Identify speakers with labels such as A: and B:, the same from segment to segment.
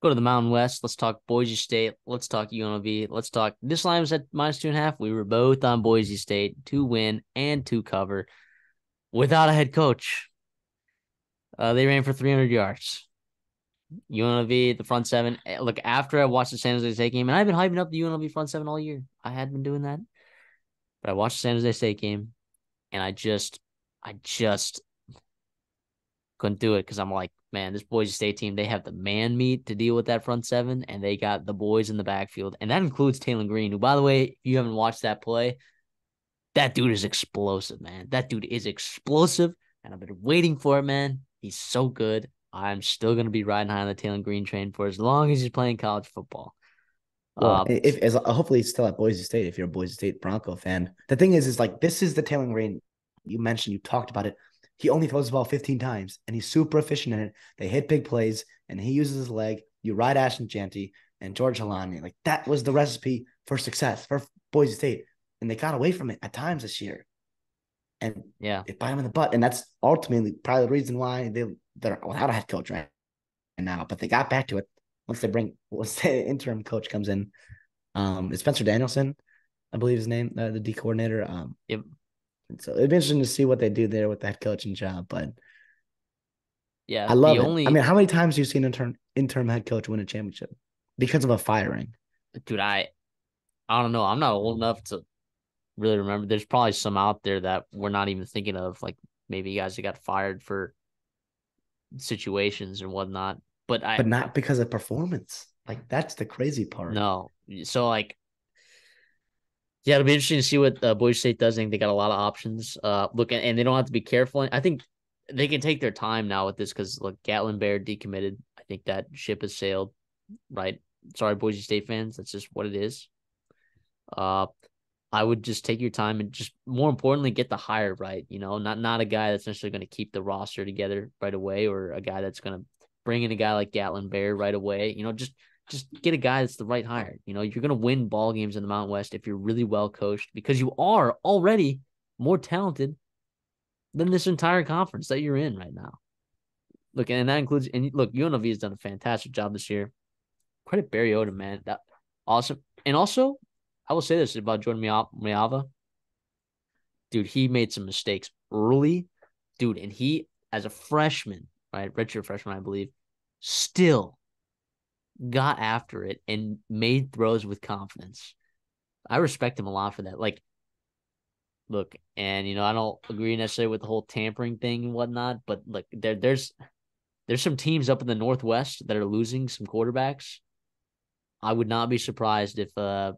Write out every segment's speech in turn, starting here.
A: Go to the Mountain West. Let's talk Boise State. Let's talk UNLV. Let's talk. This line was at -2.5. We were both on Boise State to win and to cover without a head coach. They ran for 300 yards. UNLV, the front seven. Look, after I watched the San Jose State game, and I've been hyping up the UNLV front seven all year. I had been doing that, but I watched the San Jose State game, and I just couldn't do it because I'm like, man, this Boise State team, they have the man meat to deal with that front seven, and they got the boys in the backfield. And that includes Taylor Green, who, by the way, if you haven't watched that play, that dude is explosive, man. That dude is explosive, and I've been waiting for it, man. He's so good. I'm still going to be riding high on the Taylor Green train for as long as he's playing college football.
B: Well,
A: Uh,
B: if as hopefully he's still at Boise State if you're a Boise State Bronco fan. The thing is like this is the Taylor Rain you mentioned, you talked about it. He only throws the ball 15 times and he's super efficient in it. They hit big plays and he uses his leg. You ride Ashton Janty and George Halani. Like that was the recipe for success for Boise State. And they got away from it at times this year. And
A: yeah,
B: it bit them in the butt. And that's ultimately probably the reason why they're without a head coach right now. But they got back to it once the interim coach comes in. It's Spencer Danielson, I believe his name, the D coordinator.
A: it,
B: So it'd be interesting to see what they do there with that coaching job. But
A: yeah.
B: I
A: The
B: love it. I
A: only
B: mean, how many times have you seen an interim head coach win a championship because of a firing?
A: dude, I don't know. I'm not old enough to really remember. There's probably some out there that we're not even thinking of, like maybe guys that got fired for situations and whatnot. But
B: But not because of performance. Like that's the crazy part.
A: no. So like, yeah, it'll be interesting to see what Boise State does. I think they got a lot of options. Look, and they don't have to be careful. I think they can take their time now with this because look, Gatlin Bear decommitted. I think that ship has sailed. Right. Sorry, Boise State fans. That's just what it is. Uh, I would just take your time and just more importantly get the hire right. Not a guy that's necessarily going to keep the roster together right away, or a guy that's going to bring in a guy like Gatlin Bear right away. Just get a guy that's the right hire. You're going to win ball games in the Mountain West if you're really well coached because you are already more talented than this entire conference that you're in right now. Look, and that includes and look, UNLV has done a fantastic job this year. Credit Barry Odom, man. That awesome. And also, I will say this about Jordan Miava. Dude, he made some mistakes early. Dude, and he, as a freshman, right, redshirt freshman, I believe, still got after it and made throws with confidence. I respect him a lot for that. Like, look, and I don't agree necessarily with the whole tampering thing and whatnot, but look, there's some teams up in the Northwest that are losing some quarterbacks. I would not be surprised if a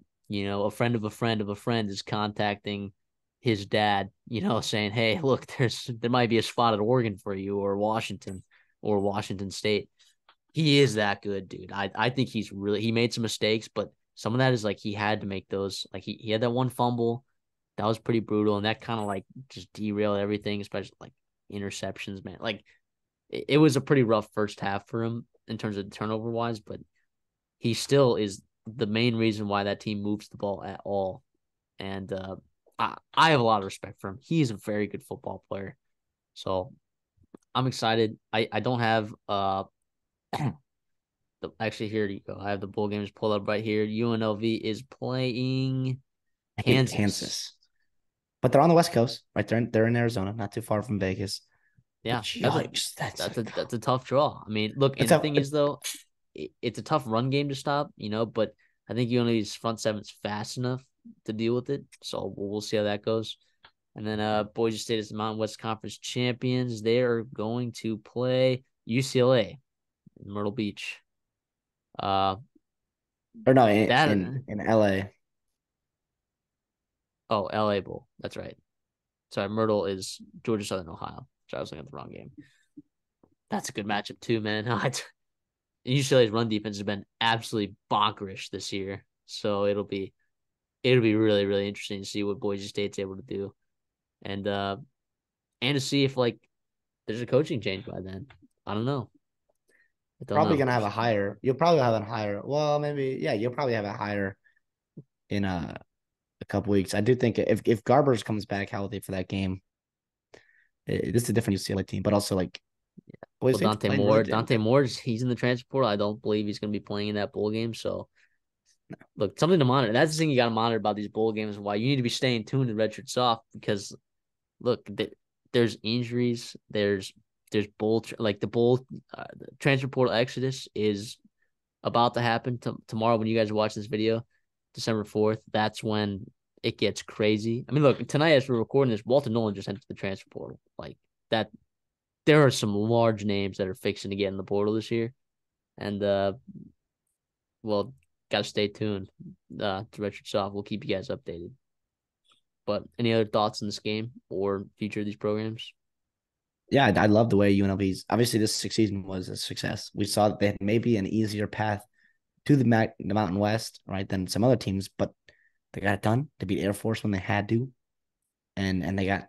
A: friend of a friend of a friend is contacting his dad, saying, "Hey, look, there might be a spot at Oregon for you or Washington State." He is that good, dude. I think he made some mistakes, but some of that is like he had to make those. Like he had that one fumble that was pretty brutal, and that kind of like just derailed everything, especially like interceptions, man. Like it was a pretty rough first half for him in terms of turnover wise, but he still is the main reason why that team moves the ball at all. And I have a lot of respect for him. He's a very good football player. So I'm excited. I don't have actually here you go. I have the bowl games pulled up right here. UNLV is playing
B: I hate
A: Kansas.
B: Kansas. But they're on the West Coast, right? They're in Arizona, not too far from Vegas. But
A: Yeah,
B: yikes,
A: that's a tough draw. I mean, look,
B: that's
A: and the
B: a
A: thing is though, it's a tough run game to stop, but I think UNLV's front seven's fast enough to deal with it. So we'll see how that goes. And then Boise State is the Mountain West Conference champions. They are going to play UCLA in Myrtle Beach. Uh,
B: or no
A: that
B: in LA.
A: oh LA Bowl. That's right. Sorry, Myrtle is Georgia Southern Ohio. So I was looking at the wrong game. That's a good matchup too, man. UCLA's run defense has been absolutely bonkerish this year. So it'll be really, really interesting to see what Boise State's able to do. And to see if like there's a coaching change by then. I don't know. I don't
B: Probably
A: know.
B: gonna have a higher. You'll probably have a higher. Well, maybe yeah. You'll probably have a higher in a couple weeks. I do think if Garbers comes back healthy for that game, this is a different UCLA team, but also like Boise
A: Well,
B: State's playing really damn
A: Dante
B: good.
A: Moore's he's in the transfer portal. I don't believe he's going to be playing in that bowl game. So look, something to monitor. That's the thing you got to monitor about these bowl games. Why you need to be staying tuned to Redshirt Soft because look, there's injuries. There's bowl like the bowl the transfer portal exodus is about to happen tomorrow when you guys watch this video, December 4th. That's when it gets crazy. I mean, look, tonight as we're recording this, Walter Nolan just entered the transfer portal. Like that, there are some large names that are fixing to get in the portal this year, and well, gotta stay tuned. To Richard Soft, we'll keep you guys updated. But any other thoughts on this game or future of these programs?
B: Yeah, I love the way UNLV's obviously this season was a success. We saw that they had maybe an easier path to the Mountain West, right, than some other teams, but they got it done. They beat Air Force when they had to, and they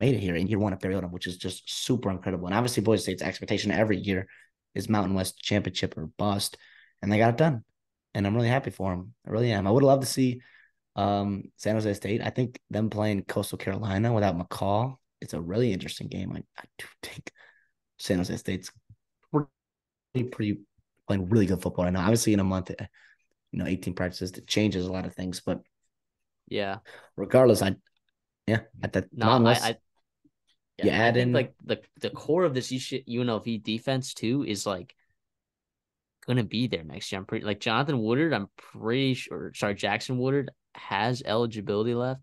B: made it here in year one at Mariota, which is just super incredible. And obviously, Boise State's expectation every year is Mountain West championship or bust, and they got it done. And I'm really happy for them. I really am. I would love to see San Jose State. I think them playing Coastal Carolina without McCall, it's a really interesting game. I do think San Jose State's pretty playing really good football right now. Obviously, in a month, 18 practices, it changes a lot of things. But
A: Yeah,
B: regardless, at the
A: no,
B: Mountain West,
A: I
B: you
A: yeah, I
B: add
A: think
B: in.
A: like the core of this UNLV defense too is like gonna be there next year. I'm pretty like Jonathan Woodard. I'm pretty sure. Sorry, Jackson Woodard has eligibility left.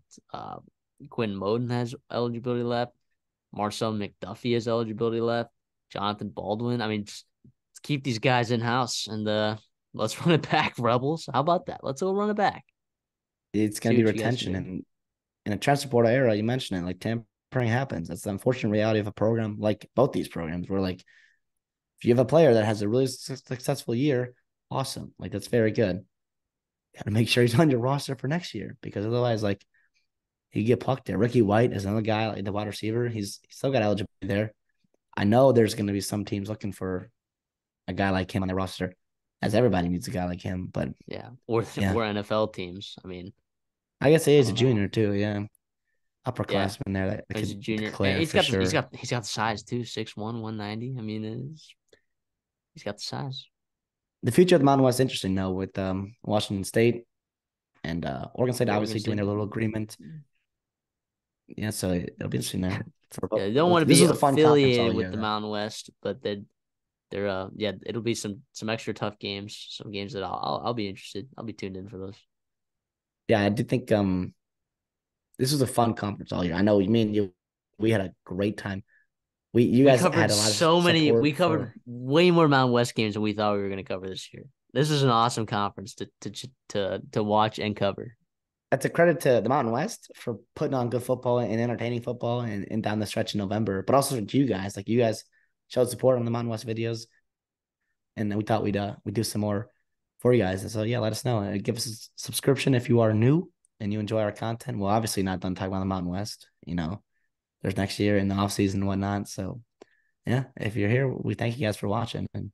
A: Quinn Moden has eligibility left. Marcel McDuffie has eligibility left. Jonathan Baldwin. I mean, just keep these guys in house and let's run it back, Rebels. How about that? Let's all run it back.
B: It's going
A: See
B: to be
A: what you guys can
B: retention.
A: do.
B: And in a transfer portal era, you mentioned it, like tampering happens. That's the unfortunate reality of a program like both these programs, where like if you have a player that has a really successful year, awesome. Like that's very good. You got to make sure he's on your roster for next year because otherwise, like he get plucked there. Ricky White is another guy, like the wide receiver. He's still got eligibility there. I know there's going to be some teams looking for a guy like him on their roster, as everybody needs a guy like him. But
A: Yeah,
B: yeah,
A: or NFL teams. I mean,
B: I guess he
A: I
B: is a
A: don't know.
B: junior too. Yeah,
A: Yeah,
B: upperclassman there that
A: he's a
B: could
A: junior. And
B: declare for sure.
A: he's got the size too. 6'1", 190. I mean, he's got the size.
B: The future of the Mountain West is interesting though, with Washington State and Oregon State
A: Oregon
B: obviously doing
A: State.
B: their little agreement. Yeah, so it'll be interesting there. For
A: Yeah, they don't want to
B: this
A: be
B: was a fun conference all
A: affiliated with
B: year
A: the
B: though.
A: Mountain West, but they're yeah, it'll be some extra tough games, some games that I'll be interested. I'll be tuned in for those.
B: Yeah, I did think this was a fun conference all year. I know me and you, we had a great time. You
A: We
B: guys
A: covered
B: had a lot of
A: so many. We
B: support
A: covered
B: for.
A: way more Mountain West games than we thought we were going to cover this year. This is an awesome conference to watch and cover.
B: That's a credit to the Mountain West for putting on good football and entertaining football and down the stretch in November, but also to you guys. Like you guys showed support on the Mountain West videos, and we thought we'd do some more for you guys. And so yeah, let us know. Give us a subscription if you are new and you enjoy our content. Well, obviously not done talking about the Mountain West. There's next year in the off season and whatnot. So yeah, if you're here, we thank you guys for watching and